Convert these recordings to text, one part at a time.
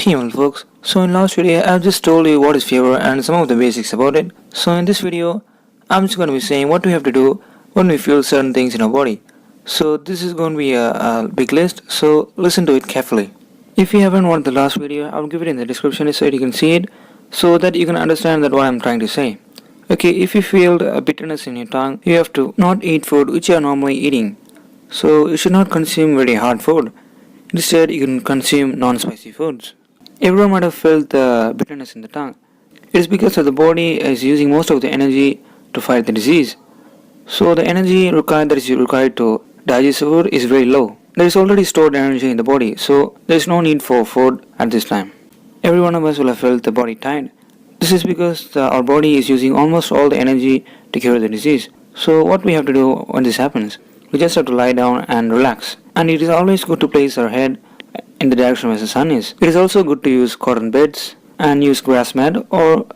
Hey well folks, so in last video I've just told you what is fever and some of the basics about it. So in this video I'm just going to be saying what we have to do when we feel certain things in our body. So this is going to be a big list, so listen to it carefully. If you haven't watched the last video, I'll give it in the description so that you can see it, so that you can understand that what I'm trying to say. Okay, if you feel a bitterness in your tongue, you have to not eat food which you are normally eating. So you should not consume very hard food. Instead, you can consume non-spicy foods. Everyone might have felt the bitterness in the tongue. It is because the body is using most of the energy to fight the disease. So the energy required that is required to digest food is very low. There is already stored energy in the body, so there is no need for food at this time. Every one of us will have felt the body tired. This is because our body is using almost all the energy to cure the disease. So what we have to do when this happens? We just have to lie down and relax. And it is always good to place our head in the direction where the sun is. It is also good to use cotton beds and use grass mat or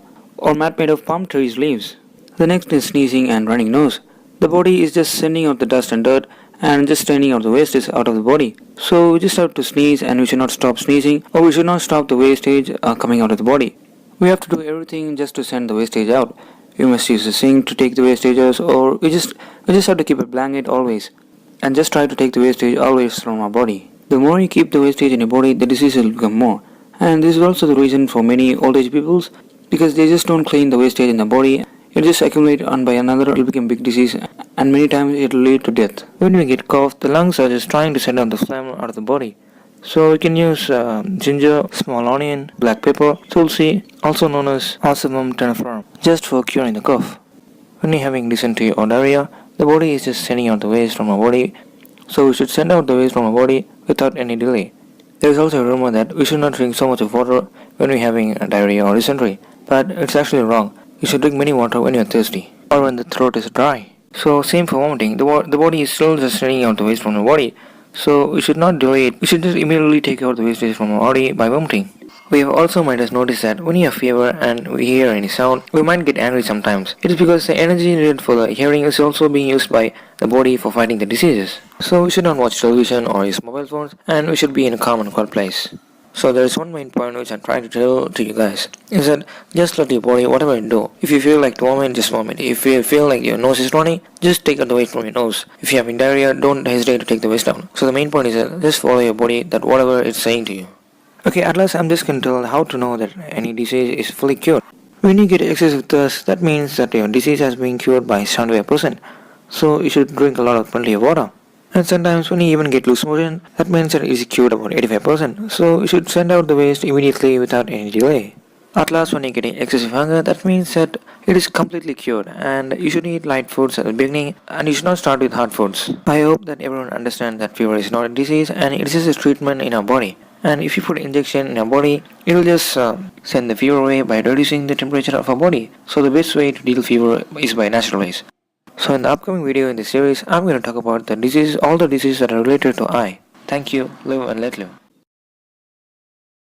mat made of palm trees leaves. The next is sneezing and running nose. The body is just sending out the dust and dirt and just sending out the wastage out of the body. So we just have to sneeze and we should not stop sneezing, or we should not stop the wastage coming out of the body. We have to do everything just to send the wastage out. We must use the sink to take the wastages, or we just have to keep a blanket always and just try to take the wastage always from our body. The more you keep the wastage in your body, the disease will become more. And this is also the reason for many old age peoples, because they just don't clean the wastage in the body. It just accumulates one by another, it will become big disease, and many times it will lead to death. When we get cough, the lungs are just trying to send out the phlegm out of the body. So we can use ginger, small onion, black pepper, tulsi, also known as Osypum tenephrum, just for curing the cough. When you're having dysentery or diarrhea, the body is just sending out the waste from our body, so we should send out the waste from our body without any delay. There is also a rumor that we should not drink so much of water when we're having diarrhea or dysentery, but it's actually wrong. You should drink many water when you're thirsty or when the throat is dry. So same for vomiting. The body is still just sending out the waste from the body. So we should not delay it. We should just immediately take out the wastage from our body by vomiting. We have also might have noticed that when you have fever and we hear any sound, we might get angry sometimes. It is because the energy needed for the hearing is also being used by the body for fighting the diseases. So we should not watch television or use mobile phones, and we should be in a calm and quiet place. So there is one main point which I'm trying to tell to you guys, is that just let your body whatever it do. If you feel like to vomit, just vomit. If you feel like your nose is running, just take out the waste from your nose. If you're having diarrhea, don't hesitate to take the waste down. So the main point is that just follow your body, that whatever it's saying to you. Okay, at last I'm just going to tell how to know that any disease is fully cured. When you get excessive thirst, that means that your disease has been cured by 75%. So you should drink a lot of plenty of water. And sometimes when you even get loose motion, that means that it is cured about 85%. So you should send out the waste immediately without any delay. At last, when you're getting excessive hunger, that means that it is completely cured, and you should eat light foods at the beginning, and you should not start with hard foods. I hope that everyone understands that fever is not a disease, and it is just a treatment in our body. And if you put injection in our body, it will just send the fever away by reducing the temperature of our body. So the best way to deal fever is by natural ways. So in the upcoming video in this series, I'm going to talk about all the diseases that are related to eye. Thank you, live and let live.